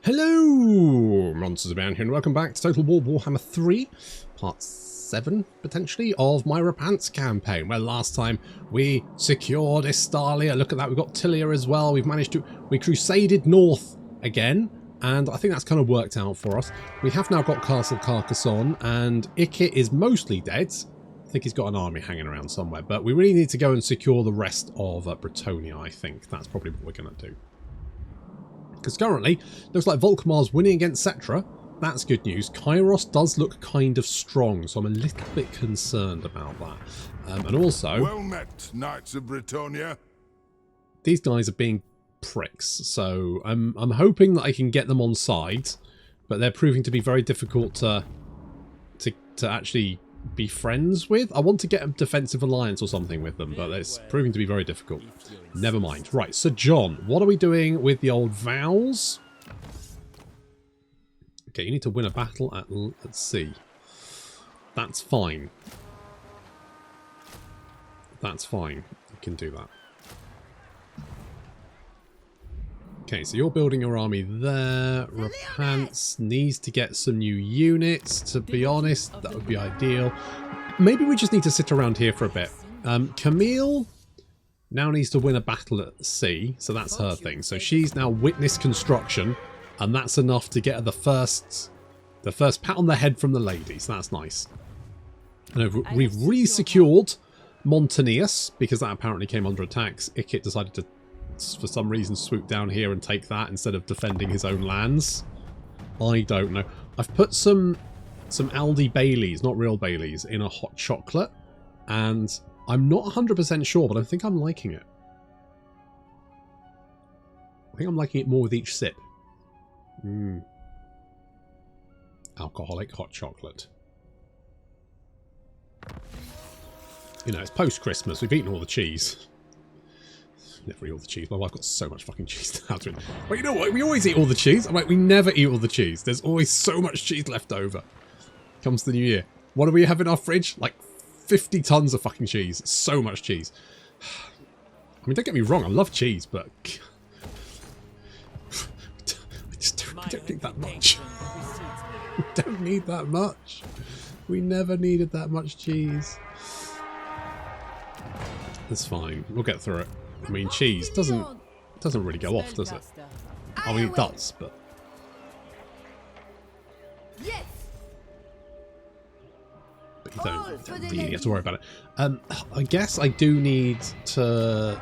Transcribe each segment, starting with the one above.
Hello, monsters abound here, and welcome back to Total War Warhammer 3, part 7, potentially, of my Repanse campaign, where last time we secured Estalia. Look at that, we've got Tilia as well. We crusaded north again, and I think that's kind of worked out for us. We have now got Castle Carcassonne, and Ikit is mostly dead. I think he's got an army hanging around somewhere, but we really need to go and secure the rest of Bretonia, I think. That's probably what we're going to do. Because currently, looks like Volkmar's winning against Cetra. That's good news. Kairos does look kind of strong, so I'm a little bit concerned about that. And also... Well met, Knights of Bretonia. These guys are being pricks, so I'm hoping that I can get them on side, but they're proving to be very difficult to actually be friends with. I want to get a defensive alliance or something with them, but it's proving to be very difficult. Never mind. Right, so John, what are we doing with the old vows? Okay, you need to win a battle at sea. That's fine. That's fine. You can do that. Okay, so you're building your army there. Repanse needs to get some new units, to be honest. That would be ideal. Maybe we just need to sit around here for a bit. Camille now needs to win a battle at sea, so that's her thing. So she's now witnessed construction, and that's enough to get her the first pat on the head from the ladies. So that's nice. And we've re-secured Montaneus, because that apparently came under attacks. Ikit decided to, for some reason, swoop down here and take that instead of defending his own lands. I don't know. I've put some Aldi Baileys, not real Baileys, in a hot chocolate, and I'm not 100% sure, but I think I'm liking it. I think I'm liking it more with each sip. Alcoholic hot chocolate. You know, it's post-Christmas. We've eaten all the cheese. Never eat all the cheese. My wife got so much fucking cheese now. Well, you know what? We always eat all the cheese. I'm like, we never eat all the cheese. There's always so much cheese left over. Comes the new year. What do we have in our fridge? Like 50 tons of fucking cheese. So much cheese. I mean, don't get me wrong. I love cheese, but I just don't need that much. We don't need that much. We never needed that much cheese. It's fine. We'll get through it. I mean, cheese doesn't really go off, does it? I mean, it does, but... But you don't really have to worry about it. I guess I do need to...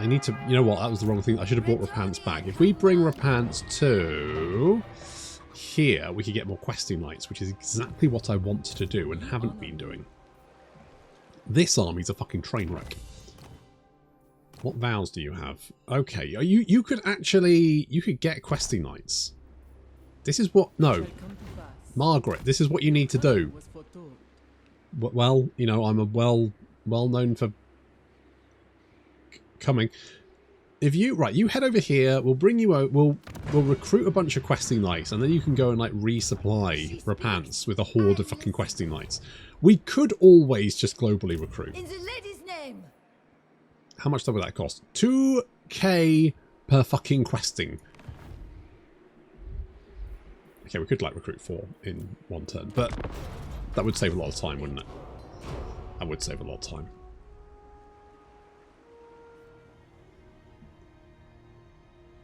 You know what? That was the wrong thing. I should have brought Repanse back. If we bring Repanse to... here, we could get more questing lights, which is exactly what I wanted to do and haven't been doing. This army's a fucking train wreck. What vows do you have? Okay, you could get questing knights. This is what... No. Margaret, this is what you need to do. Well, you know, I'm a well known for coming. If you... Right, you head over here, we'll bring you out, we'll recruit a bunch of questing knights, and then you can go and, like, resupply Repanse with a horde of fucking questing knights. We could always just globally recruit. In the lady's name. How much would that cost? 2k per fucking questing. Okay, we could like recruit 4 in one turn, but that would save a lot of time, wouldn't it? That would save a lot of time.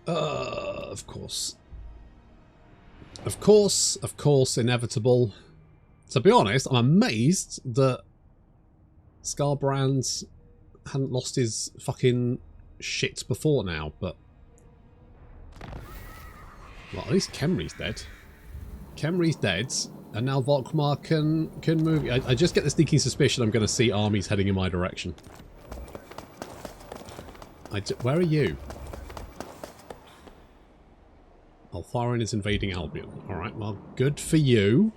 Of course. Of course, inevitable. To be honest, I'm amazed that Scarbrand hadn't lost his fucking shit before now, but... Well, at least Khemri's dead. Khemri's dead, and now Volkmar can move. I just get the sneaking suspicion I'm going to see armies heading in my direction. Where are you? Altharin is invading Albion. Alright, well, good for you.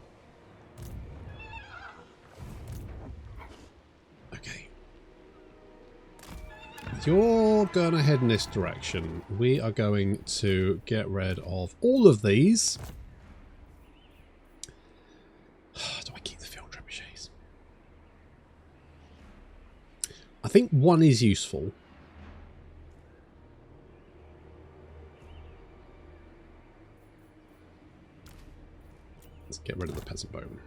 You're going to head in this direction. We are going to get rid of all of these. Do I keep the field trebuchets? I think one is useful. Let's get rid of the peasant bone.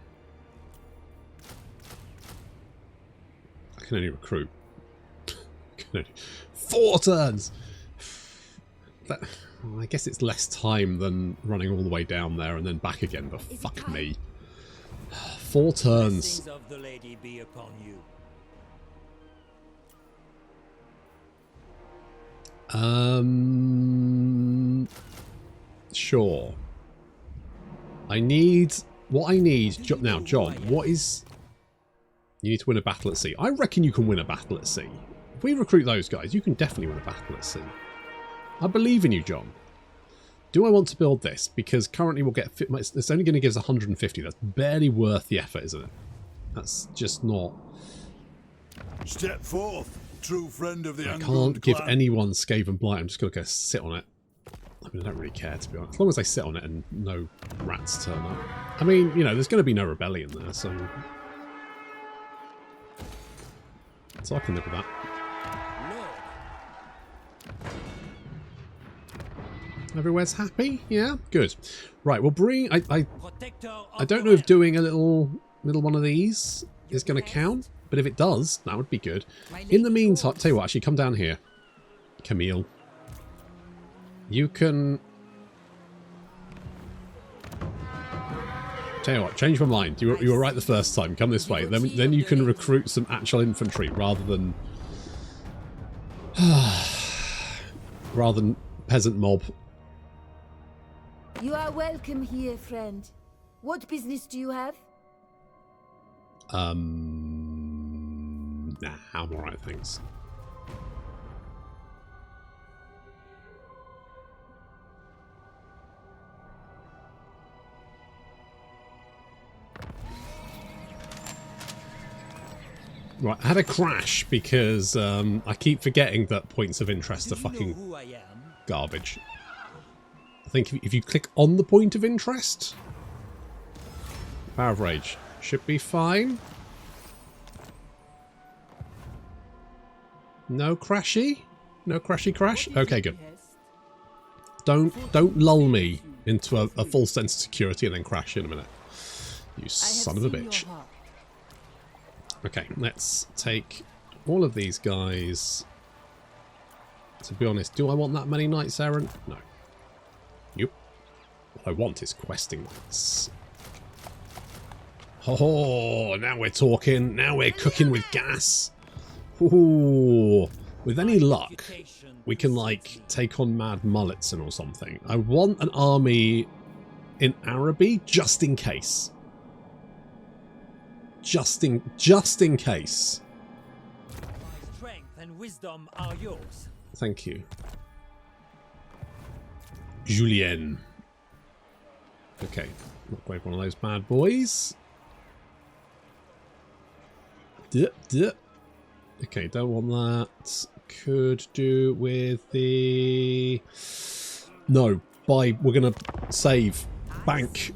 I can only recruit. 4 turns! That, well, I guess it's less time than running all the way down there and then back again, but fuck me. 4 turns. Blessings of the lady be upon you. Sure. What I need now, John, what is... You need to win a battle at sea. I reckon you can win a battle at sea. If we recruit those guys, you can definitely win a battle at sea. I believe in you, John. Do I want to build this? Because currently we'll get... It's only going to give us 150. That's barely worth the effort, isn't it? That's just not... Step forth, true friend of the I can't give anyone Skaven Blight. I'm just going to go sit on it. I mean, I don't really care, to be honest. As long as I sit on it and no rats turn up. I mean, you know, there's going to be no rebellion there, so... So I can live with that. Everywhere's happy? Yeah? Good. Right, we'll bring... I don't know if doing a little one of these is going to count, but if it does, that would be good. In the meantime, tell you what, actually, come down here. Camille. You can... Tell you what, change my mind. You were right the first time. Come this way. Then you can recruit some actual infantry rather than... rather than peasant mob. You are welcome here, friend. What business do you have? Nah, I'm alright, thanks. Right, I had a crash because I keep forgetting that points of interest are fucking garbage. I think if you click on the point of interest, Power of Rage should be fine. No crashy? No crashy crash? Okay, good. Don't lull me into a full sense of security and then crash in a minute. You son of a bitch. Okay, let's take all of these guys. To be honest, do I want that many knights errant? No. Nope. What I want is questing knights. Oh, now we're talking. Now we're cooking with gas. Ooh. With any luck, we can, like, take on Mad Mulletson or something. I want an army in ARGB just in case. Just in case. Strength and wisdom are yours. Thank you. Julien. Okay, upgrade one of those bad boys. Okay, don't want that. Could do with the... No, buy. We're gonna save. Bank.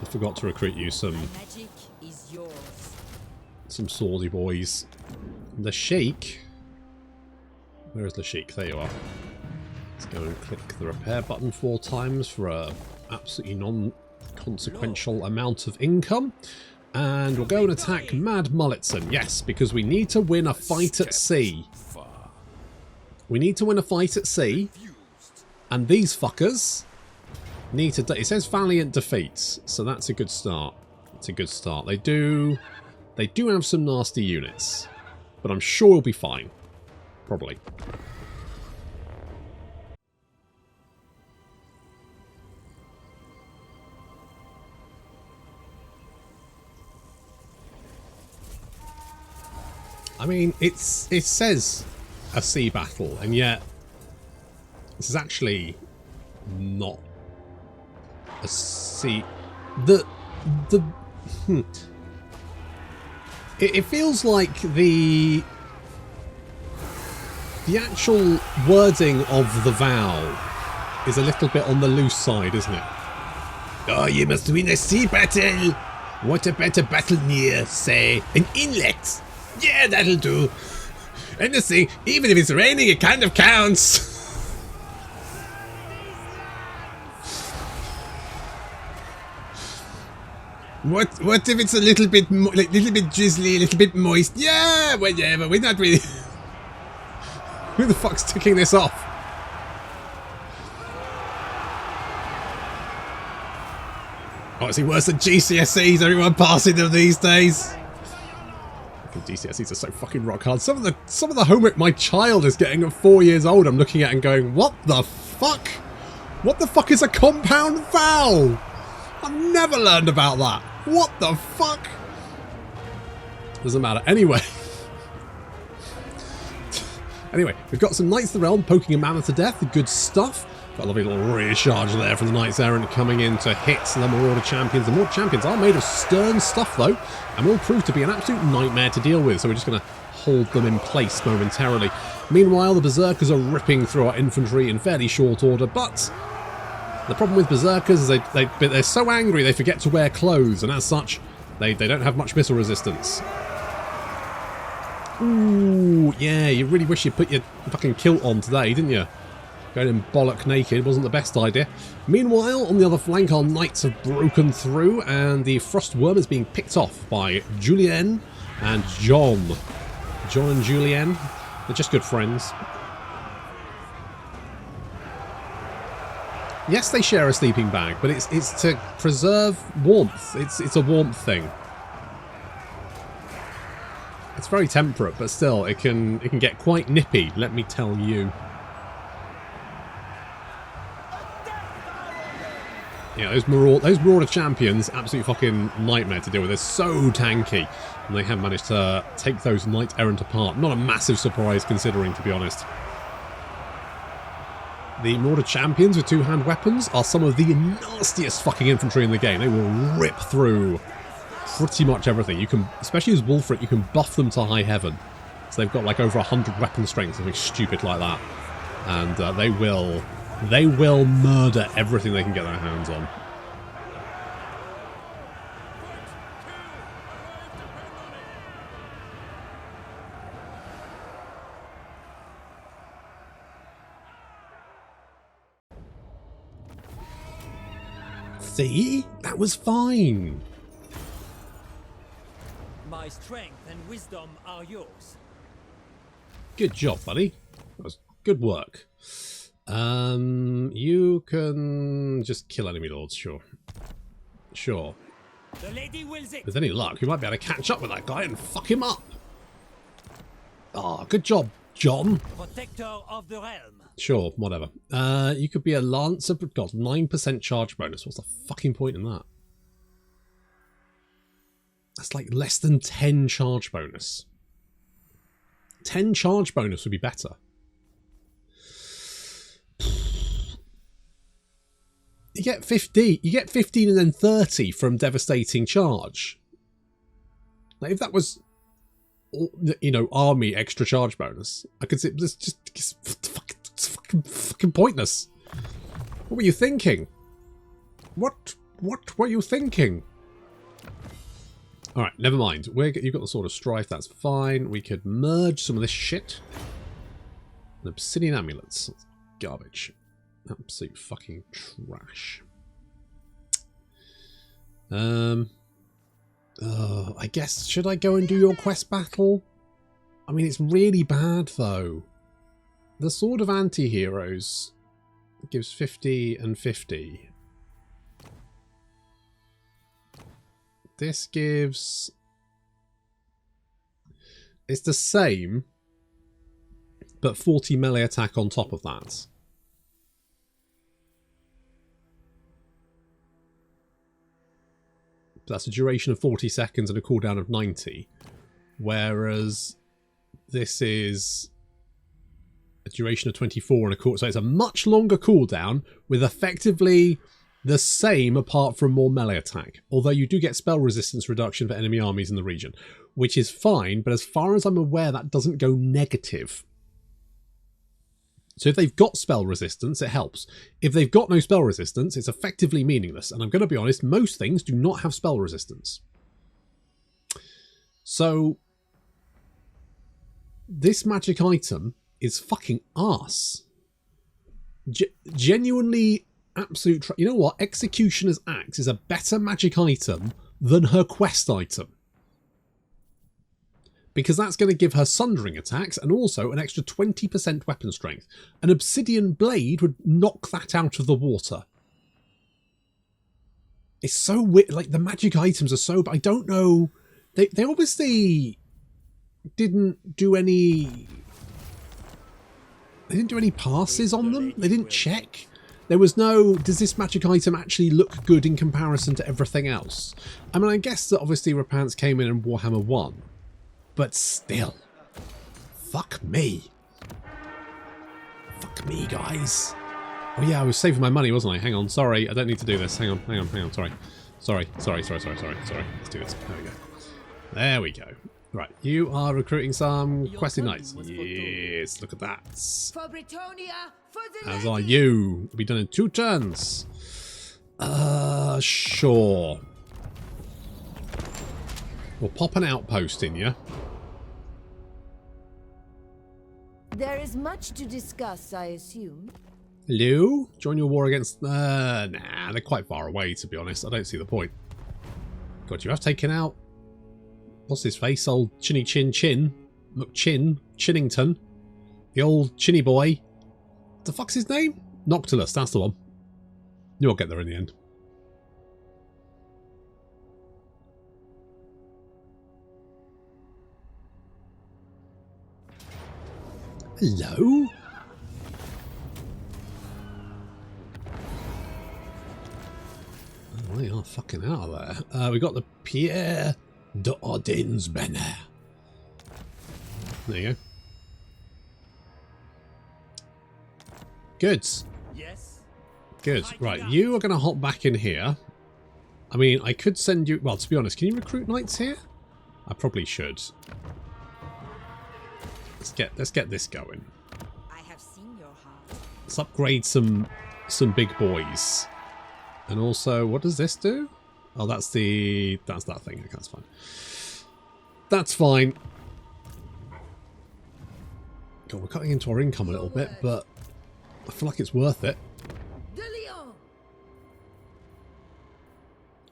I forgot to recruit you some swordy boys. The Sheik. Where is the Sheik? There you are. Let's go and click the repair button 4 times for a absolutely non-consequential amount of income. And we'll go and attack Mad Mulletson. Yes, because we need to win a fight at sea. We need to win a fight at sea. And these fuckers need to... It says valiant defeats, so that's a good start. It's a good start. They do have some nasty units, but I'm sure we'll be fine. Probably. I mean, it says a sea battle, and yet this is actually not a sea. It feels like the actual wording of the vow is a little bit on the loose side, isn't it? Oh, you must win a sea battle! What a better battle near, say, an inlet. Yeah, that'll do. Anything, even if it's raining, it kind of counts. What if it's a little bit drizzly, a little bit moist? Yeah, whatever. We're not really. Who the fuck's ticking this off? Oh, is he worse than GCSEs? Everyone passing them these days. GCSEs are so fucking rock hard. Some of the homework my child is getting at 4 years old, I'm looking at and going, what the fuck? What the fuck is a compound vowel? I've never learned about that. What the fuck? Doesn't matter. Anyway. Anyway, we've got some Knights of the Realm poking a mammoth to death. Good stuff. Got a lovely little rear charge there from the Knights Errant coming in to hit the Marauder Champions. The Marauder Champions are made of stern stuff though, and will prove to be an absolute nightmare to deal with, so we're just going to hold them in place momentarily. Meanwhile, the Berserkers are ripping through our infantry in fairly short order, but the problem with Berserkers is they're so angry they forget to wear clothes, and as such, they don't have much missile resistance. Ooh, yeah, you really wish you put your fucking kilt on today, didn't you? Going in bollock naked wasn't the best idea. Meanwhile, on the other flank, our knights have broken through, and the Frostworm is being picked off by Julien and John. John and Julien, they're just good friends. Yes, they share a sleeping bag, but it's to preserve warmth. It's a warmth thing. It's very temperate, but still, it can get quite nippy, let me tell you. Yeah, those Marauder Champions, absolute fucking nightmare to deal with. They're so tanky, and they have managed to take those Knight Errant apart. Not a massive surprise, considering, to be honest. The Marauder Champions with two-hand weapons are some of the nastiest fucking infantry in the game. They will rip through pretty much everything. You can, especially as Wolfrit, you can buff them to high heaven. So they've got like over 100 weapon strength, something stupid like that. And they will murder everything they can get their hands on. See? That was fine. My strength and wisdom are yours. Good job, buddy. That was good work. You can just kill enemy lords, sure. Sure. The lady wills it. With any luck, we might be able to catch up with that guy and fuck him up. Ah, good job, John. Protector of the realm. Sure, whatever. You could be a Lancer, but God, 9% charge bonus. What's the fucking point in that? That's like less than 10 charge bonus. 10 charge bonus would be better. You get 15 and then 30 from devastating charge. Like if that was, you know, army extra charge bonus, I could say it's fucking pointless. What were you thinking? What were you thinking? All right, never mind. You've got the Sword of Strife. That's fine. We could merge some of this shit. And obsidian amulets. That's garbage. Absolute fucking trash. I guess, should I go and do your quest battle? I mean, it's really bad, though. The Sword of Anti-Heroes gives 50 and 50. This gives... It's the same, but 40 melee attack on top of that. That's a duration of 40 seconds and a cooldown of 90. Whereas this is a duration of 24 and a cooldown. So it's a much longer cooldown with effectively the same apart from more melee attack. Although you do get spell resistance reduction for enemy armies in the region, which is fine, but as far as I'm aware, that doesn't go negative. So if they've got spell resistance, it helps. If they've got no spell resistance, it's effectively meaningless. And I'm going to be honest, most things do not have spell resistance. So this magic item is fucking arse. Genuinely absolute... You know what? Executioner's Axe is a better magic item than her quest item. Because that's going to give her sundering attacks and also an extra 20% weapon strength. An obsidian blade would knock that out of the water. It's so weird. Like, the magic items are so... I don't know... They obviously didn't do any... They didn't do any passes on them. They didn't check. There was no, does this magic item actually look good in comparison to everything else? I mean, I guess that obviously Repanse came in Warhammer 1. But still. Fuck me. Fuck me, guys. Oh yeah, I was saving my money, wasn't I? Hang on, sorry. I don't need to do this. Hang on. Sorry. Sorry. Let's do this. There we go. Right, you are recruiting some questing knights. Yes, look at that. For Britannia, for the As are you. It'll be done in 2 turns. Sure. We'll pop an outpost in you. There is much to discuss, I assume. Hello? Join your war against... nah, they're quite far away, to be honest. I don't see the point. God, you have taken out... What's his face? Old Chinny Chin Chin. Chinnington. The old Chinny boy. What the fuck's his name? Noctilus, that's the one. You'll get there in the end. Hello? Oh, they are fucking out of there. We got the Pierre de Odin's banner. There you go. Good. Yes. Good. Right, you are going to hop back in here. I mean, I could send you... Well, to be honest, can you recruit knights here? I probably should. Let's get this going. I have seen your heart. Let's upgrade some big boys. And also, what does this do? Oh, that's that thing. Okay, that's fine. That's fine. God, we're cutting into our income a little bit, but I feel like it's worth it.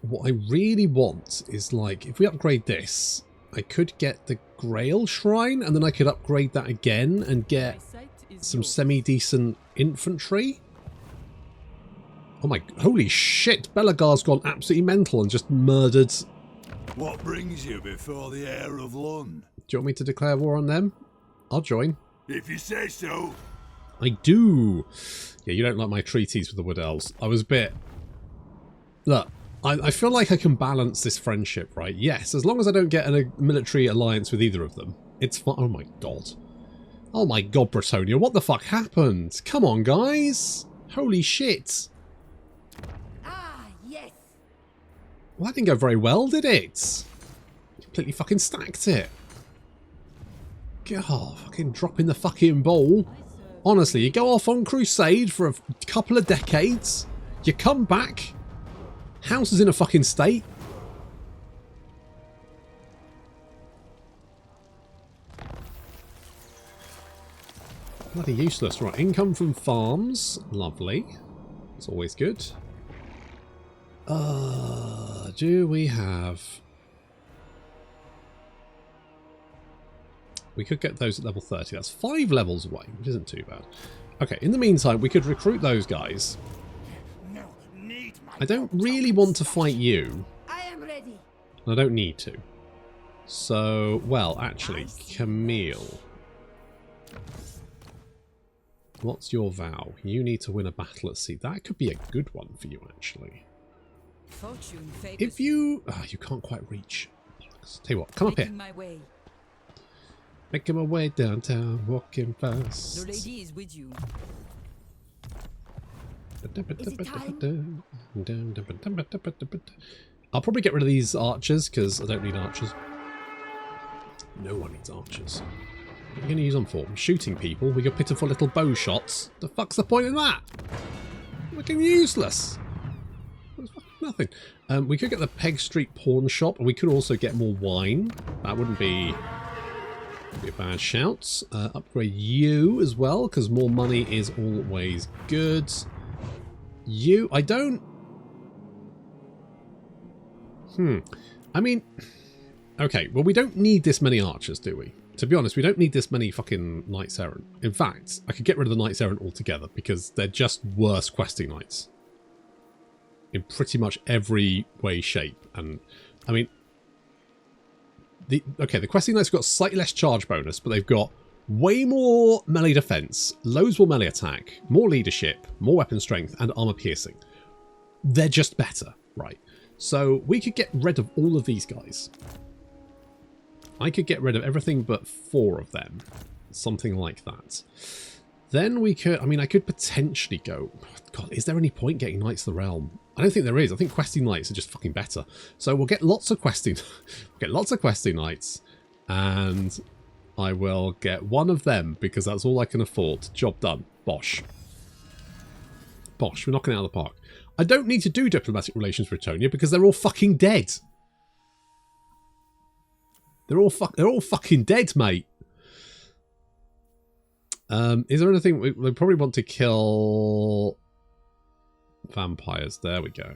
What I really want is, like, if we upgrade this, I could get the Grail Shrine, and then I could upgrade that again and get some semi-decent infantry. Oh my, holy shit, Belagar's gone absolutely mental and just murdered. What brings you before the heir of Lund? Do you want me to declare war on them? I'll join. If you say so. I do. Yeah, you don't like my treaties with the Wood Elves. I was a bit... Look, I feel like I can balance this friendship, right? Yes, as long as I don't get a military alliance with either of them. It's fine. Oh my god. Oh my god, Bretonia, what the fuck happened? Come on, guys. Holy shit. Yes. Well, that didn't go very well, did it? Completely fucking stacked it. God, fucking dropping the fucking ball. Honestly, you go off on crusade for a couple of decades, you come back, house is in a fucking state. Bloody useless. Right, income from farms. Lovely. It's always good. Do we have... We could get those at level 30. That's 5 levels away, which isn't too bad. Okay, in the meantime, we could recruit those guys. I don't really want to fight you. I am ready. I don't need to. So, well, actually, Camille. What's your vow? You need to win a battle at sea. That could be a good one for you, actually. If you... Oh, you can't quite reach. Tell you what, come up here. Making my way downtown, walking fast. The lady is with you. I'll probably get rid of these archers because I don't need archers. No one needs archers. What are you going to use them for? Shooting people with your pitiful little bow shots? The fuck's the point in that? Fucking useless. That's fucking nothing. We could get the Peg Street pawn shop, and we could also get more wine. That wouldn't be a bad shout. Upgrade you as well, because more money is always good. You, I don't... I mean... Okay, well, we don't need this many archers, do we? To be honest, we don't need this many fucking Knights Errant. In fact, I could get rid of the Knights Errant altogether, because they're just worse questing knights. In pretty much every way, shape. And, I mean... the questing knights have got slightly less charge bonus, but they've got way more melee defense, loads more melee attack, more leadership, more weapon strength, and armor piercing. They're just better, right? So we could get rid of all of these guys. I could get rid of everything but 4 of them. Something like that. Then we could, I mean, I could potentially go... God, is there any point getting Knights of the Realm? I don't think there is. I think questing knights are just fucking better. So we'll get lots of questing... we'll get lots of questing knights. And I will get one of them because that's all I can afford. Job done. Bosh. Bosh. We're knocking it out of the park. I don't need to do diplomatic relations with Estonia because they're all fucking dead. They're all fucking dead, mate. Is there anything we probably want to kill? Vampires. There we go.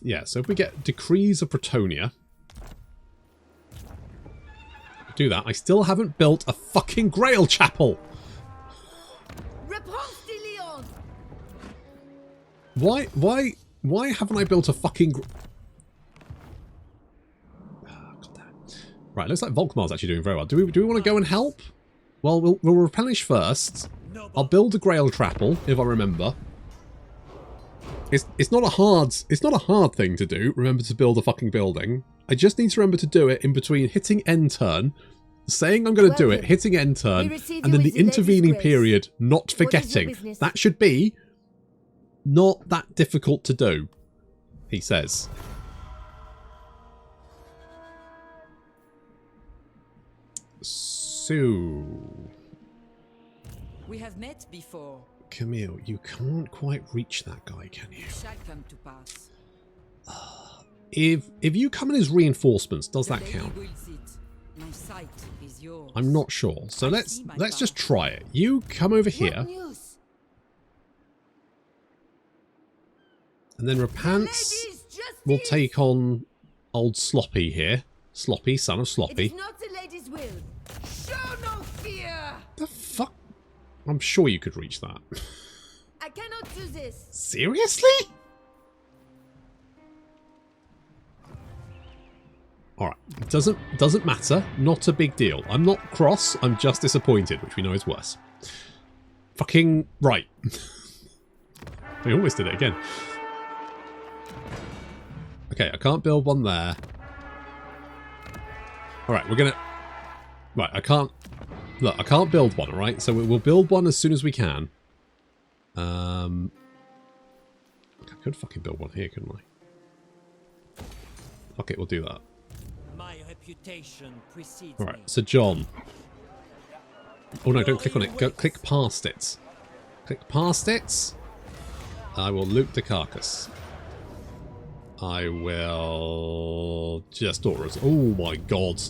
Yeah. So if we get decrees of Pretonia, do that. I still haven't built a fucking Grail Chapel. Repanse de Lyonesse. Why haven't I built a fucking? Right, looks like Volkmar's actually doing very well. Do we want to go and help? Well, we'll replenish first. I'll build a Grail Chapel if I remember. It's not a hard thing to do. Remember to build a fucking building. I just need to remember to do it in between hitting end turn, saying I'm going to do it, hitting end turn, and then the intervening period not forgetting. That should be not that difficult to do, he says. So, we have met before. Camille, you can't quite reach that guy, can you? It shall come to pass. If you come in as reinforcements, does that count? My sight is yours. I'm not sure. So let's just try it. You come over here. And then Repanse will take on old Sloppy here. Sloppy, son of Sloppy. It is not the lady's will. Show no fear. The fuck? I'm sure you could reach that. I cannot do this. Seriously? Alright. Doesn't matter. Not a big deal. I'm not cross. I'm just disappointed, which we know is worse. Fucking right. We almost did it again. Okay, I can't build one there. Alright, we're gonna... Right, I can't... Look, I can't build one, alright? So we'll build one as soon as we can. I could fucking build one here, couldn't I? Fuck it, we'll do that. My reputation precedes Alright, me. so John. Oh no, don't click on it. Go click past it. Click past it. I will loot the carcass. I will just order it. Oh my god.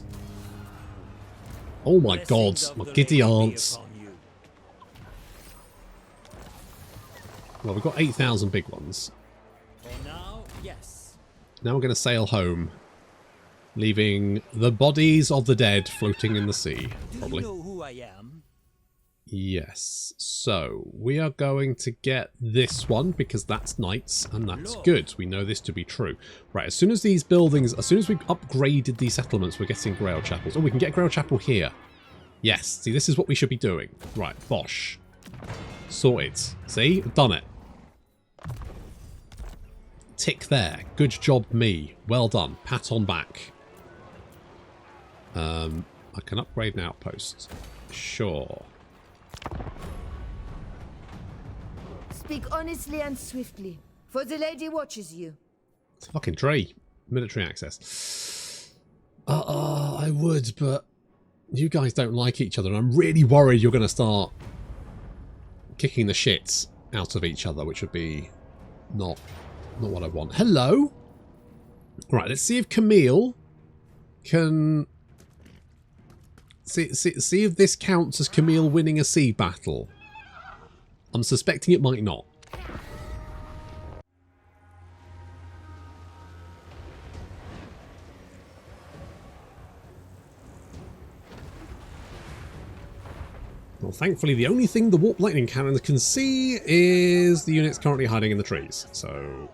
Oh my god. My giddy aunts. Well, we've got 8,000 big ones. For now, yes. Now we're going to sail home, leaving the bodies of the dead floating in the sea, probably. Do you know who I am? Yes. So, we are going to get this one, because that's knights, and that's good. We know this to be true. Right, as soon as these buildings, as soon as we've upgraded these settlements, we're getting Grail Chapels. Oh, we can get Grail Chapel here. Yes, see, this is what we should be doing. Right, bosh. Sorted. See? Done it. Tick there. Good job, me. Well done. Pat on back. I can upgrade an outpost. Sure. Speak honestly and swiftly, for the lady watches you. It's a fucking tree. Military access. I would, but you guys don't like each other, and I'm really worried you're going to start kicking the shits out of each other, which would be not Not what I want. Hello. Right, let's see if Camille can... See if this counts as Camille winning a sea battle. I'm suspecting it might not. Well, thankfully, the only thing the warp lightning cannons can see is the units currently hiding in the trees. So,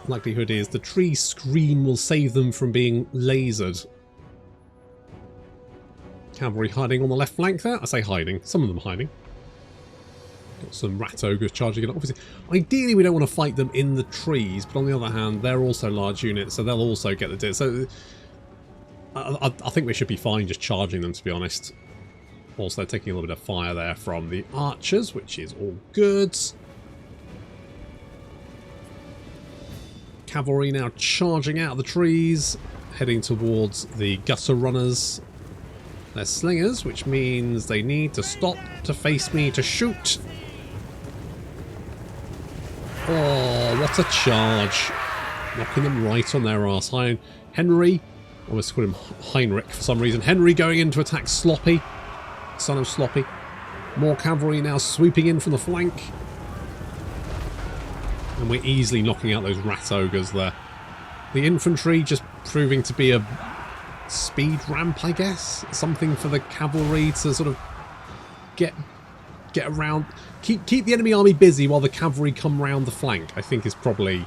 likelihood is the tree screen will save them from being lasered. Cavalry hiding on the left flank there. I say hiding. Some of them hiding. Got some rat ogres charging it. Obviously, ideally, we don't want to fight them in the trees, but on the other hand, they're also large units, so they'll also get the... So, I think we should be fine just charging them, to be honest. Also taking a little bit of fire there from the archers, which is all good. Cavalry now charging out of the trees, heading towards the gutter runners. They're slingers, which means they need to stop to face me to shoot. Oh, what a charge. Knocking them right on their arse. Henry, I almost called him Heinrich for some reason. Henry going in to attack Sloppy. Son of Sloppy. More cavalry now swooping in from the flank. And we're easily knocking out those rat ogres there. The infantry just proving to be a speed ramp, I guess. Something for the cavalry to sort of get around. Keep the enemy army busy while the cavalry come round the flank, I think is probably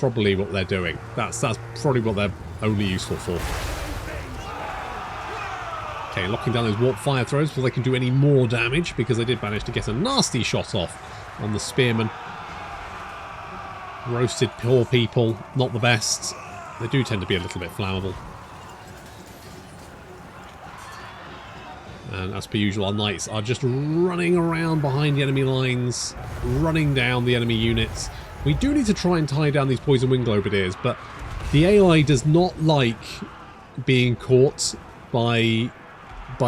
what they're doing. That's probably what they're only useful for. Okay, locking down those warp fire throws before they can do any more damage, because they did manage to get a nasty shot off on the spearmen. Roasted poor people, not the best. They do tend to be a little bit flammable. And as per usual, our knights are just running around behind the enemy lines, running down the enemy units. We do need to try and tie down these poison wing globideers, but the AI does not like being caught by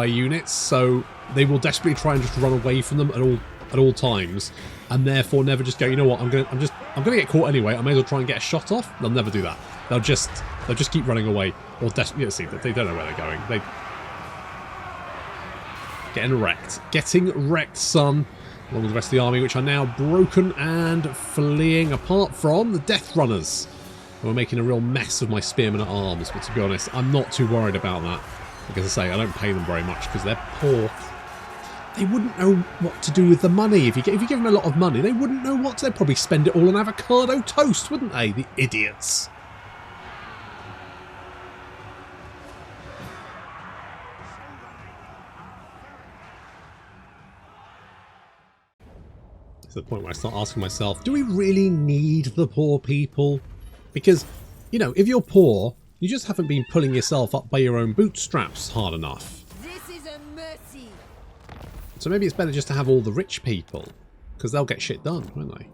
units, so they will desperately try and just run away from them at all times, and therefore never just go, you know what, I'm gonna get caught anyway, I may as well try and get a shot off. They'll never do that. They'll just keep running away, or see that they don't know where they're going. They getting wrecked, son, along with the rest of the army, which are now broken and fleeing, apart from the death runners, who are making a real mess of my spearmen at arms. But to be honest, I'm not too worried about that. Like as I say, I don't pay them very much because they're poor. They wouldn't know what to do with the money. If you give them a lot of money, they wouldn't know what to... They'd probably spend it all on avocado toast, wouldn't they? The idiots. To the point where I start asking myself, do we really need the poor people? Because, you know, if you're poor, you just haven't been pulling yourself up by your own bootstraps hard enough. This is a mercy. So maybe it's better just to have all the rich people, because they'll get shit done, won't they?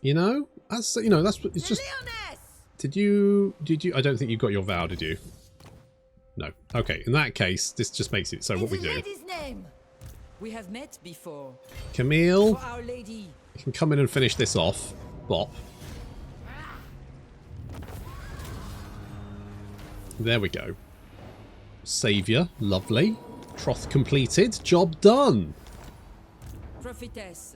You know, that's it's just. Did you? I don't think you got your vow, did you? No. Okay. In that case, this just makes it so what we do. We have met before. Camille, For Our Lady. you can come in and finish this off. Bop. There we go. Saviour, lovely. Troth completed. Job done. Prophetess.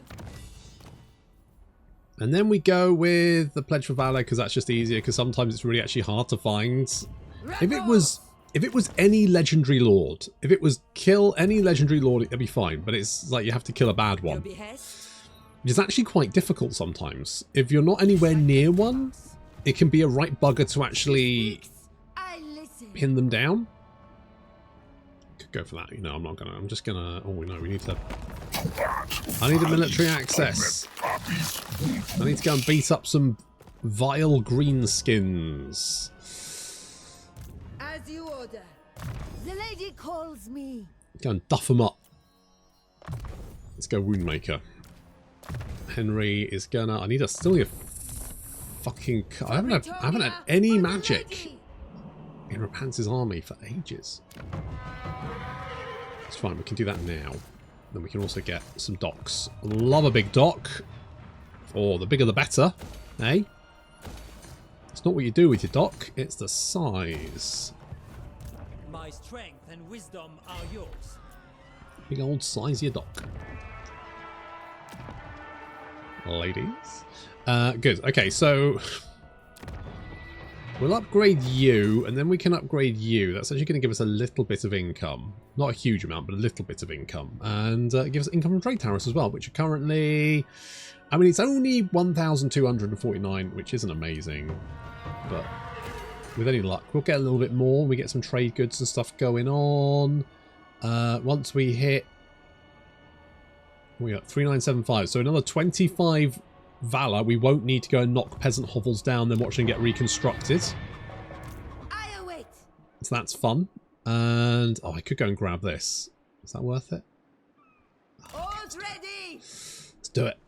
And then we go with the Pledge for Valor, because that's just easier, because sometimes it's really actually hard to find. If it was any legendary lord, if it was kill any legendary lord, it'd be fine. But it's like you have to kill a bad one, which is actually quite difficult sometimes. If you're not anywhere near one, it can be a right bugger to actually pin them down. Could go for that, you know. I'm just gonna. Oh no, we need to. I need a military access. I need to go and beat up some vile greenskins. As you order. The lady calls me. Go and duff them up. Let's go Woundmaker. Henry is gonna. I need still need a fucking. I haven't had any magic in Repanse's army for ages. It's fine. We can do that now. Then we can also get some docks. Love a big dock. Or the bigger the better, eh? It's not what you do with your dock, it's the size. My strength and wisdom are yours. Big old size of your dock. Ladies. Good. Okay, so we'll upgrade you, and then we can upgrade you. That's actually going to give us a little bit of income. Not a huge amount, but a little bit of income. And give us income from trade tariffs as well, which are currently... I mean, it's only 1,249, which isn't amazing. But with any luck, we'll get a little bit more. We get some trade goods and stuff going on. Once we hit... We got 3975, so another 25 valor. We won't need to go and knock peasant hovels down, then watch them get reconstructed. I await. So that's fun. And oh, I could go and grab this. Is that worth it? All's ready. Let's do it.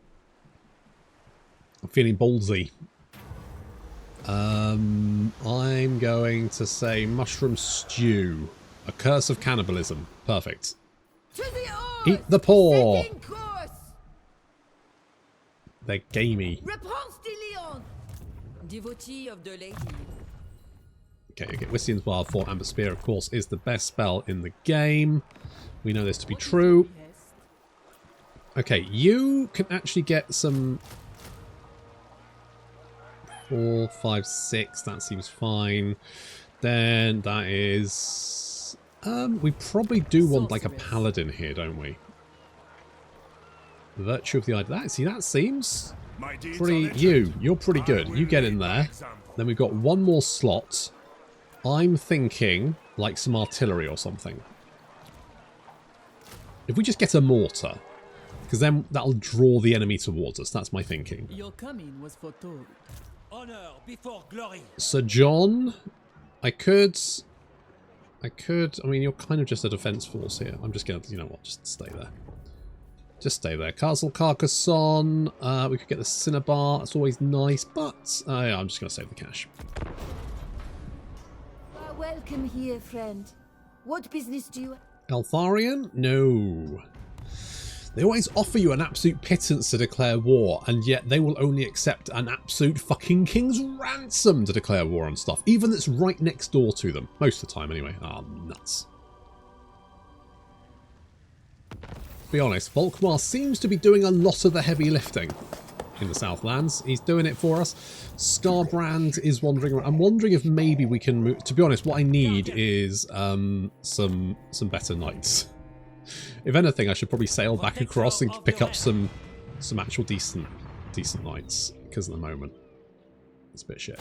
I'm feeling ballsy. I'm going to say mushroom stew. A curse of cannibalism. Perfect. To the oars. Eat the poor. Setting course. They're gamey. Repanse de Lyonesse. Devotee of the lady. Okay, Wistian's Wild Fort Amber Spear, of course, is the best spell in the game. We know this to be true. Okay, you can actually get some... 4, 5, 6. That seems fine. Then that is... we probably do want like a paladin here, don't we? Virtue of the idea. See, that seems pretty... You're pretty good. You get in there. Then we've got one more slot. I'm thinking like some artillery or something. If we just get a mortar, because then that'll draw the enemy towards us. That's my thinking. Your coming was foretold. Honor before glory. Sir John, I mean, you're kind of just a defense force here. I'm just going to, you know what, just stay there. Just stay there. Castle Carcassonne. We could get the Cinnabar. That's always nice, but yeah, I'm just going to save the cash. Welcome here, friend. What business do you... Eltharion? No. They always offer you an absolute pittance to declare war, and yet they will only accept an absolute fucking king's ransom to declare war on stuff, even that's right next door to them. Most of the time, anyway. Ah, nuts. To be honest, Volkmar seems to be doing a lot of the heavy lifting in the Southlands. He's doing it for us. Scarbrand is wandering around. I'm wondering if maybe we can move... To be honest, what I need is some better knights. If anything, I should probably sail back across and pick up some actual decent knights, because at the moment it's a bit shit.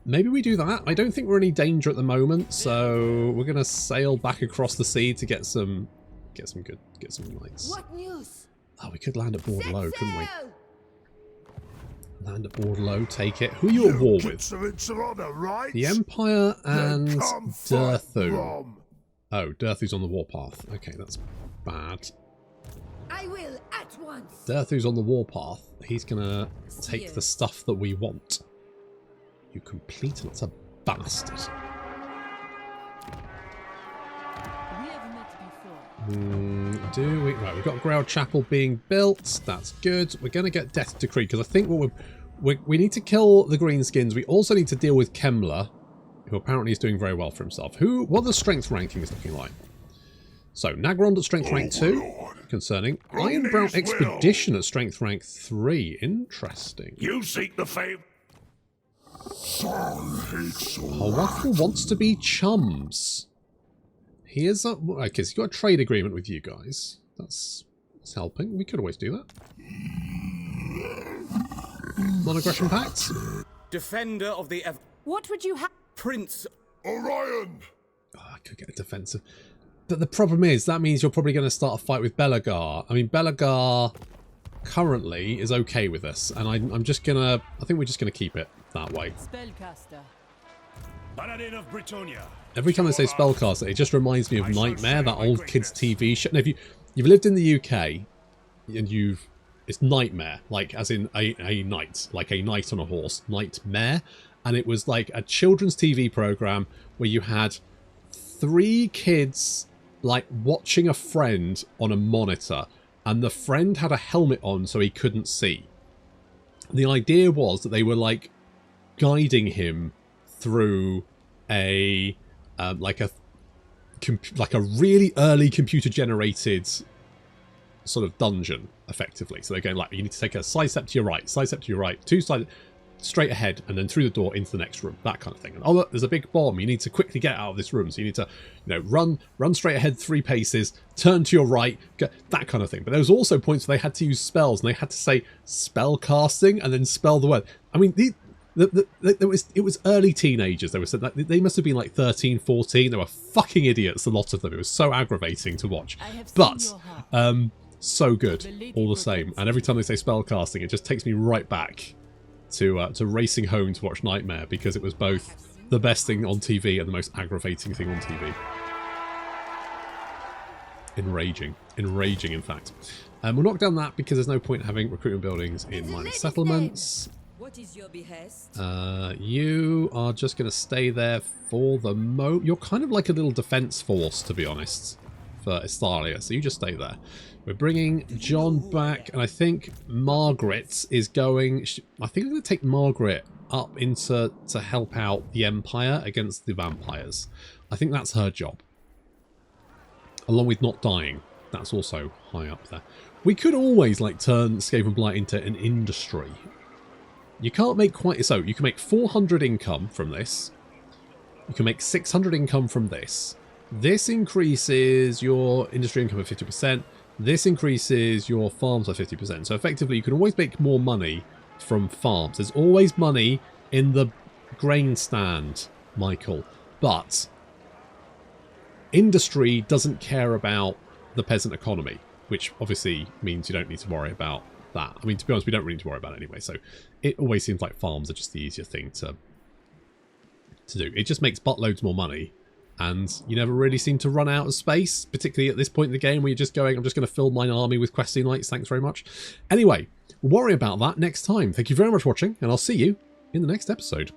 Maybe we do that. I don't think we're in any danger at the moment, so we're gonna sail back across the sea to get some knights. What news? Oh, we could land at Bordeaux, couldn't we? Land at Bordeaux, take it. Who are you at war with? The Empire and Durthu. Oh, Durthu's on the warpath. Okay, that's bad. I will at once. Durthu's on the warpath. He's gonna take the stuff that we want. You complete and it's a bastard. We have met before. Do we? Right, we've got Grail Chapel being built. That's good. We're gonna get Death Decree because I think what we need to kill the Greenskins. We also need to deal with Kemmler, who apparently is doing very well for himself. What are the strength rankings looking like? So, Nagrond at strength rank 2, concerning. Ironbrow Expedition at strength rank 3, interesting. You seek the favor. Hawathel wants to be chums. Here's a... Okay, so you've got a trade agreement with you guys. That's helping. We could always do that. Non-aggression pacts. Defender of the... What would you have? Prince Orion. Oh, I could get a defensive. But the problem is, that means you're probably going to start a fight with Belagar. I mean, Belagar currently is okay with us. And I'm just going to... I think we're just going to keep it that way. Spellcaster. Paladin of Britannia. Every time I say Spellcaster, it just reminds me of Nightmare, that old kids' TV show. Now, if you've lived in the UK and it's Nightmare, like as in a knight, like a knight on a horse, Nightmare. And it was like a children's TV program where you had 3 kids like watching a friend on a monitor, and the friend had a helmet on so he couldn't see. The idea was that they were like guiding him through a like a really early computer generated sort of dungeon, effectively. So they're going like, you need to take a side step to your right, side step to your right, 2 slides straight ahead, and then through the door into the next room, that kind of thing. And oh look, there's a big bomb, you need to quickly get out of this room, so you need to, you know, run straight ahead 3 paces, turn to your right, that kind of thing. But there was also points where they had to use spells, and they had to say spell casting and then spell the word. I mean, it was early teenagers. They must have been like 13, 14. They were fucking idiots, a lot of them. It was so aggravating to watch, but so good all the same. And every time they say spell casting, it just takes me right back to racing home to watch Nightmare, because it was both the best thing on TV and the most aggravating thing on TV. Enraging, in fact. We'll knock down that because there's no point having recruitment buildings in minor settlements. What is your behest? You are just going to stay there for the You're kind of like a little defense force, to be honest, for Estalia, so you just stay there. We're bringing John back, and I think Margaret is going... I think I'm going to take Margaret up to help out the Empire against the vampires. I think that's her job. Along with not dying. That's also high up there. We could always like turn Skaven Blight into an industry. You can't make quite... So, you can make 400 income from this. You can make 600 income from this. This increases your industry income by 50%. This increases your farms by 50%. So effectively, you can always make more money from farms. There's always money in the grain stand, Michael. But industry doesn't care about the peasant economy, which obviously means you don't need to worry about that. I mean, to be honest, we don't really need to worry about it anyway. So it always seems like farms are just the easier thing to do. It just makes buttloads more money. And you never really seem to run out of space, particularly at this point in the game where you're just going, I'm just going to fill my army with questing lights, thanks very much. Anyway, we'll worry about that next time. Thank you very much for watching, and I'll see you in the next episode.